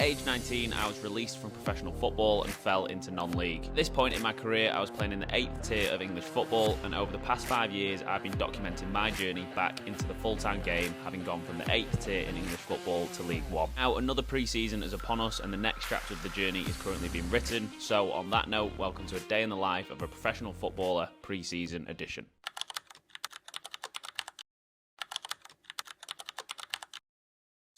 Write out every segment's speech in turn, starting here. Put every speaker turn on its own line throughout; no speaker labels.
age 19, I was released from professional football and fell into non-league. At this point in my career, I was playing in the 8th tier of English football, and over the past 5 years, I've been documenting my journey back into the full-time game, having gone from the 8th tier in English football to League One. Now, another pre-season is upon us, and the next chapter of the journey is currently being written. So, on that note, welcome to a day in the life of a professional footballer pre-season edition.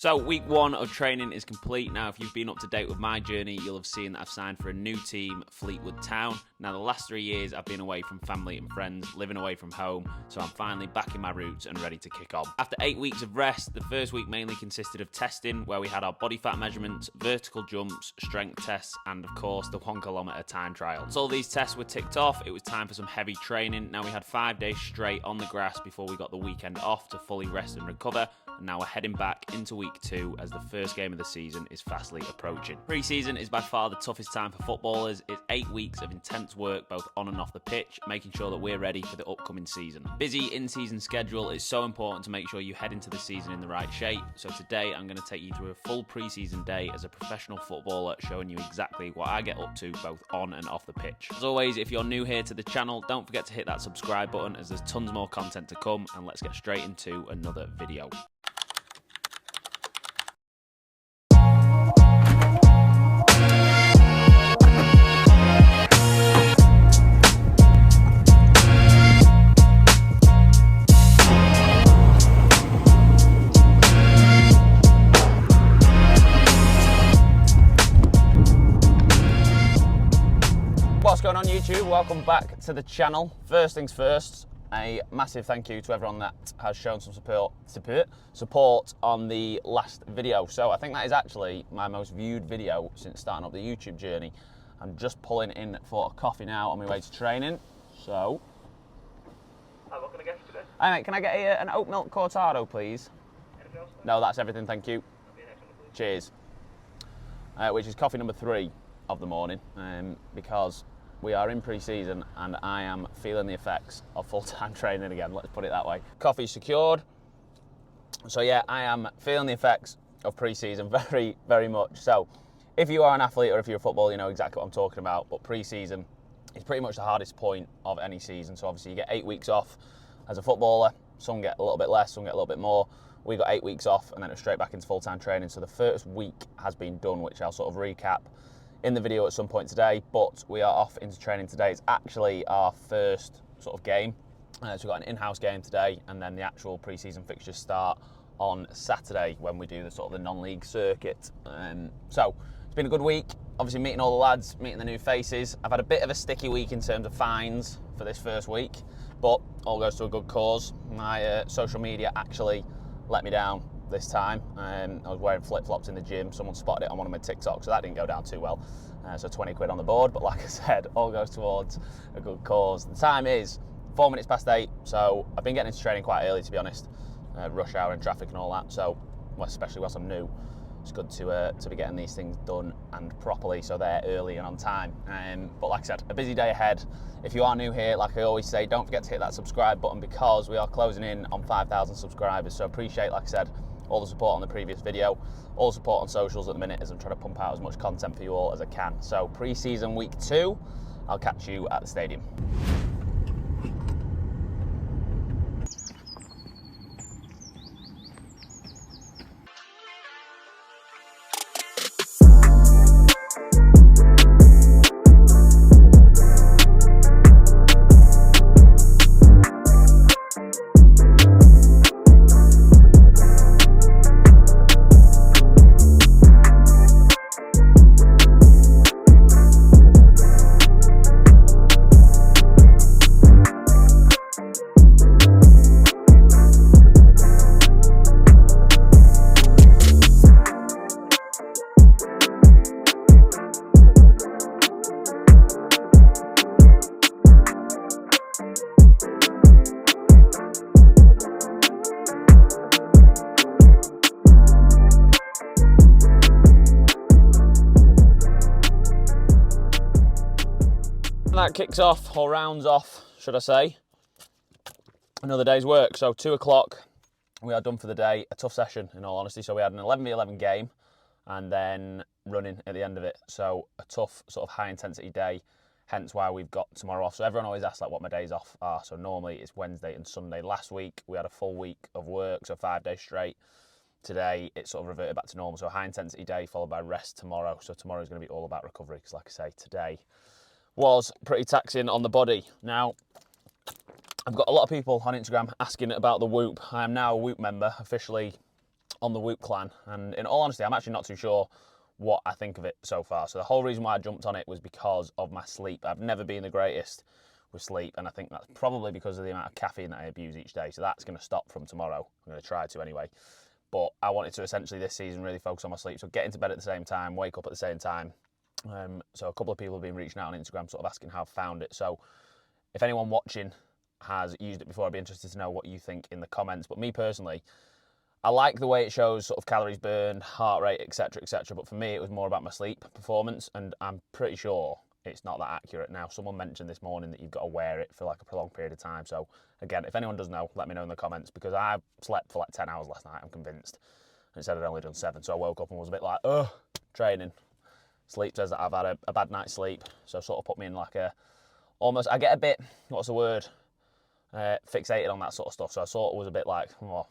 So week 1 of training is complete. Now, if you've been up to date with my journey, you'll have seen that I've signed for a new team, Fleetwood Town. Now, the last 3 years I've been away from family and friends, living away from home, so I'm finally back in my roots and ready to kick on. After 8 weeks of rest, the first week mainly consisted of testing, where we had our body fat measurements, vertical jumps, strength tests, and of course the 1 kilometre time trial. Once all these tests were ticked off, it was time for some heavy training. Now, we had 5 days straight on the grass before we got the weekend off to fully rest and recover. And now we're heading back into week 2 as the first game of the season is fastly approaching. Pre-season is by far the toughest time for footballers. It's 8 weeks of intense work both on and off the pitch, making sure that we're ready for the upcoming season. Busy in-season schedule is so important to make sure you head into the season in the right shape. So today I'm going to take you through a full pre-season day as a professional footballer, showing you exactly what I get up to both on and off the pitch. As always, if you're new here to the channel, don't forget to hit that subscribe button as there's tons more content to come, and let's get straight into another video. What's going on YouTube? Welcome back to the channel. First things first, a massive thank you to everyone that has shown some support on the last video. So I think that is actually my most viewed video since starting up the YouTube journey. I'm just pulling in for a coffee now on my way to training. So,
what can I get you today?
Hey mate, can I get an oat milk cortado please?
Anything else?
No, that's everything, thank you. Cheers. Which is coffee number 3 of the morning, because we are in pre-season and I am feeling the effects of full-time training again, let's put it that way. Coffee secured. So yeah, I am feeling the effects of pre-season very, very much. So if you are an athlete or if you're a footballer, you know exactly what I'm talking about, but pre-season is pretty much the hardest point of any season. So obviously you get 8 weeks off as a footballer, some get a little bit less, some get a little bit more. We got 8 weeks off and then it's straight back into full-time training. So the first week has been done, which I'll sort of recap in the video at some point today, but we are off into training today. It's actually our first sort of game. So we've got an in-house game today, and then the actual pre-season fixtures start on Saturday when we do the sort of the non-league circuit. So it's been a good week, obviously meeting all the lads, meeting the new faces. I've had a bit of a sticky week in terms of fines for this first week, but all goes to a good cause. My social media actually let me down this time. I was wearing flip-flops in the gym. Someone spotted it on one of my TikToks, so that didn't go down too well. So 20 quid on the board, but like I said, all goes towards a good cause. The time is 4 minutes past 8, so I've been getting into training quite early, to be honest. Rush hour and traffic and all that, so especially whilst I'm new, it's good to be getting these things done and properly, so they're early and on time. But like I said, a busy day ahead. If you are new here, like I always say, don't forget to hit that subscribe button because we are closing in on 5,000 subscribers, so appreciate, like I said, all the support on the previous video, all the support on socials at the minute as I'm trying to pump out as much content for you all as I can. So pre-season week 2, I'll catch you at the stadium. That kicks off, or rounds off, should I say, another day's work. So 2 o'clock, we are done for the day. A tough session, in all honesty. So we had an 11v11 game. and then running at the end of it. So a tough sort of high intensity day, hence why we've got tomorrow off. So everyone always asks like what my days off are. So normally it's Wednesday and Sunday. Last week we had a full week of work, so 5 days straight. Today it's sort of reverted back to normal. So a high intensity day followed by rest tomorrow. So tomorrow is going to be all about recovery because like I say, today was pretty taxing on the body. Now, I've got a lot of people on Instagram asking about the Whoop. I am now a Whoop member, officially on the Whoop clan. And in all honesty, I'm actually not too sure what I think of it so far. So the whole reason why I jumped on it was because of my sleep. I've never been the greatest with sleep, and I think that's probably because of the amount of caffeine that I abuse each day. So that's going to stop from tomorrow. I'm going to try to anyway. But I wanted to essentially this season really focus on my sleep. So get into bed at the same time, wake up at the same time. So a couple of people have been reaching out on Instagram sort of asking how I've found it. So if anyone watching has used it before, I'd be interested to know what you think in the comments. But me personally, I like the way it shows sort of calories burned, heart rate, etc., etc. But for me, it was more about my sleep performance, and I'm pretty sure it's not that accurate. Now, someone mentioned this morning that you've got to wear it for like a prolonged period of time. So again, if anyone does know, let me know in the comments, because I slept for like 10 hours last night, I'm convinced. And it said I'd only done 7, so I woke up and was a bit like, ugh, training. Sleep says that I've had a bad night's sleep, so sort of put me in like a, almost, I get a bit, what's the word, fixated on that sort of stuff. So I sort of was a bit like, oh,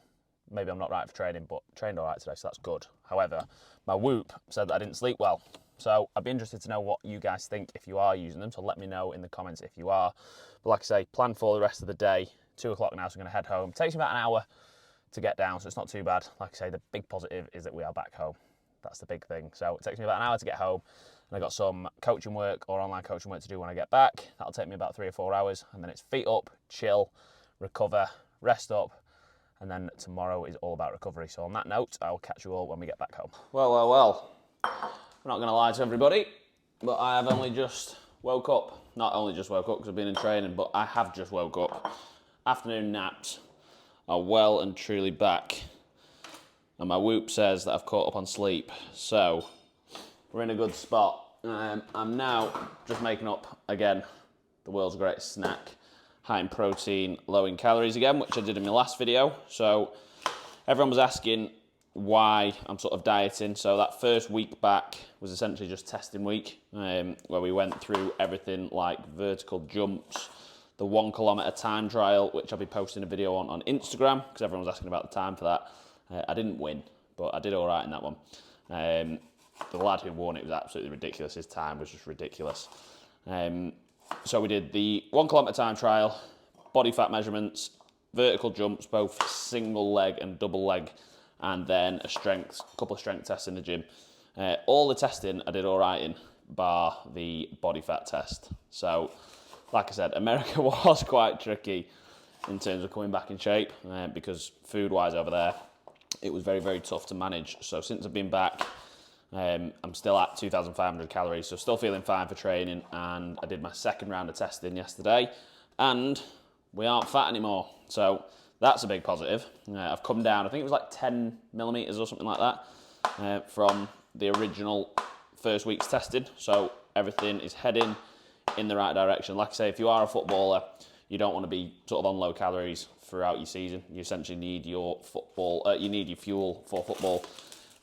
maybe I'm not right for training, but trained all right today, so that's good. However, my Whoop said that I didn't sleep well. So I'd be interested to know what you guys think if you are using them. So let me know in the comments if you are. But like I say, plan for the rest of the day. 2 o'clock now, so I'm going to head home. It takes me about an hour to get down, so it's not too bad. Like I say, the big positive is that we are back home. That's the big thing. So it takes me about an hour to get home. And I got some coaching work or online coaching work to do when I get back. That'll take me about 3 or 4 hours. And then it's feet up, chill, recover, rest up. And then tomorrow is all about recovery. So on that note, I'll catch you all when we get back home. Well. I'm not going to lie to everybody, but I have only just woke up. Not only just woke up because I've been in training, but I have just woke up. Afternoon naps are well and truly back. And my Whoop says that I've caught up on sleep. So we're in a good spot. I'm now just making up, again, the world's greatest snack. High in protein, low in calories again, which I did in my last video. So everyone was asking why I'm sort of dieting. So that first week back was essentially just testing week, where we went through everything like vertical jumps, the 1 kilometre time trial, which I'll be posting a video on Instagram, because everyone was asking about the time for that. I didn't win, but I did all right in that one. The lad who won it was absolutely ridiculous. His time was just ridiculous. So we did the 1 kilometre time trial, body fat measurements, vertical jumps, both single leg and double leg, and then a couple of strength tests in the gym. All the testing I did all right in, bar the body fat test. So, like I said, America was quite tricky in terms of coming back in shape, because food-wise over there, it was very, very tough to manage. So since I've been back, I'm still at 2,500 calories, so still feeling fine for training, and I did my second round of testing yesterday, and we aren't fat anymore. So that's a big positive. I've come down, I think it was like 10 millimeters or something like that from the original first week's testing. So everything is heading in the right direction. Like I say, if you are a footballer, you don't want to be sort of on low calories throughout your season. You essentially need your fuel for football.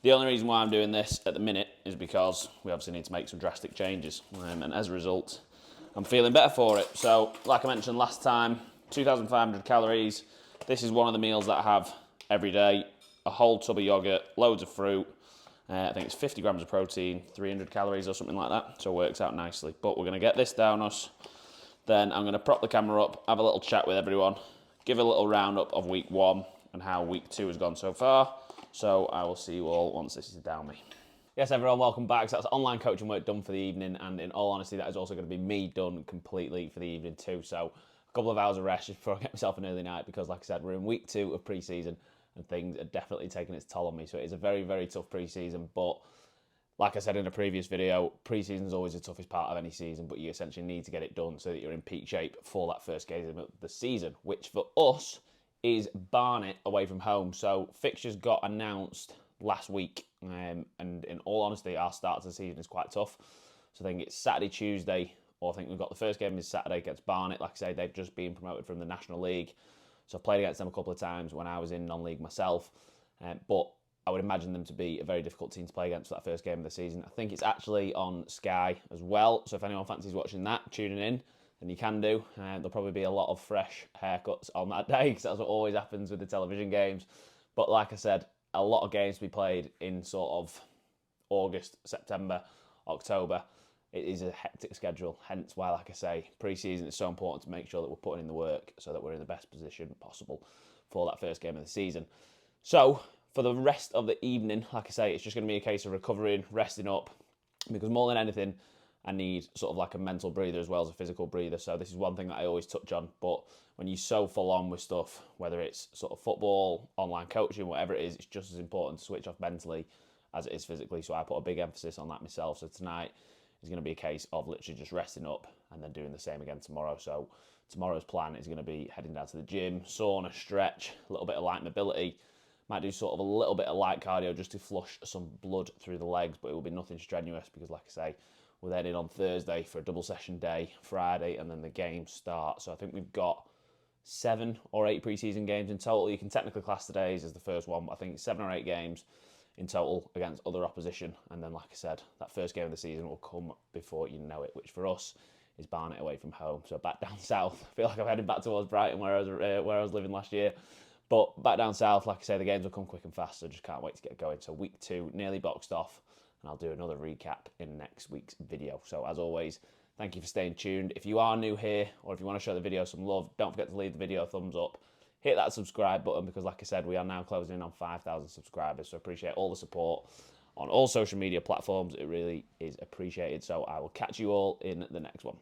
The only reason why I'm doing this at the minute is because we obviously need to make some drastic changes. And as a result, I'm feeling better for it. So, like I mentioned last time, 2,500 calories. This is one of the meals that I have every day. A whole tub of yogurt, loads of fruit. I think it's 50 grams of protein, 300 calories or something like that. So it works out nicely. But we're going to get this down us. Then I'm going to prop the camera up, have a little chat with everyone, give a little roundup of week 1 and how week 2 has gone so far. So I will see you all once this is down me. Yes, everyone, welcome back. So that's online coaching work done for the evening, and in all honesty, that is also going to be me done completely for the evening too. So a couple of hours of rest before I get myself an early night, because like I said, we're in week 2 of pre-season and things are definitely taking its toll on me. So it is a very, very tough pre-season, but like I said in a previous video, pre-season is always the toughest part of any season, but you essentially need to get it done so that you're in peak shape for that first game of the season, which for us is Barnet away from home. So fixtures got announced last week, and in all honesty, our start to the season is quite tough. So I think it's Saturday, Tuesday, or I think we've got the first game is Saturday against Barnet. Like I say, they've just been promoted from the National League. So I've played against them a couple of times when I was in non-league myself. But I would imagine them to be a very difficult team to play against for that first game of the season. I think it's actually on Sky as well, so if anyone fancies watching that, tuning in, then you can do. There'll probably be a lot of fresh haircuts on that day, because that's what always happens with the television games. But like I said, a lot of games to be played in sort of August, September, October. It is a hectic schedule, hence why, like I say, pre-season is so important to make sure that we're putting in the work so that we're in the best position possible for that first game of the season. So, for the rest of the evening, like I say, it's just going to be a case of recovering, resting up, because more than anything, I need sort of like a mental breather as well as a physical breather. So this is one thing that I always touch on, but when you're so full on with stuff, whether it's sort of football, online coaching, whatever it is, it's just as important to switch off mentally as it is physically. So I put a big emphasis on that myself. So tonight is going to be a case of literally just resting up and then doing the same again tomorrow. So tomorrow's plan is going to be heading down to the gym, sauna, stretch, a little bit of light mobility. Might do sort of a little bit of light cardio just to flush some blood through the legs, but it will be nothing strenuous because, like I say, we're then in on Thursday for a double session day, Friday, and then the games start. So I think we've got 7 or 8 pre-season games in total. You can technically class today's as the first one, but I think it's 7 or 8 games in total against other opposition. And then, like I said, that first game of the season will come before you know it, which for us is Barnet away from home. So back down south. I feel like I'm heading back towards Brighton where I was living last year. But back down south, like I say, the games will come quick and fast, so just can't wait to get going. So week 2 nearly boxed off, and I'll do another recap in next week's video. So as always, thank you for staying tuned. If you are new here, or if you want to show the video some love, don't forget to leave the video a thumbs up. Hit that subscribe button, because like I said, we are now closing in on 5,000 subscribers, so appreciate all the support on all social media platforms. It really is appreciated. So I will catch you all in the next one.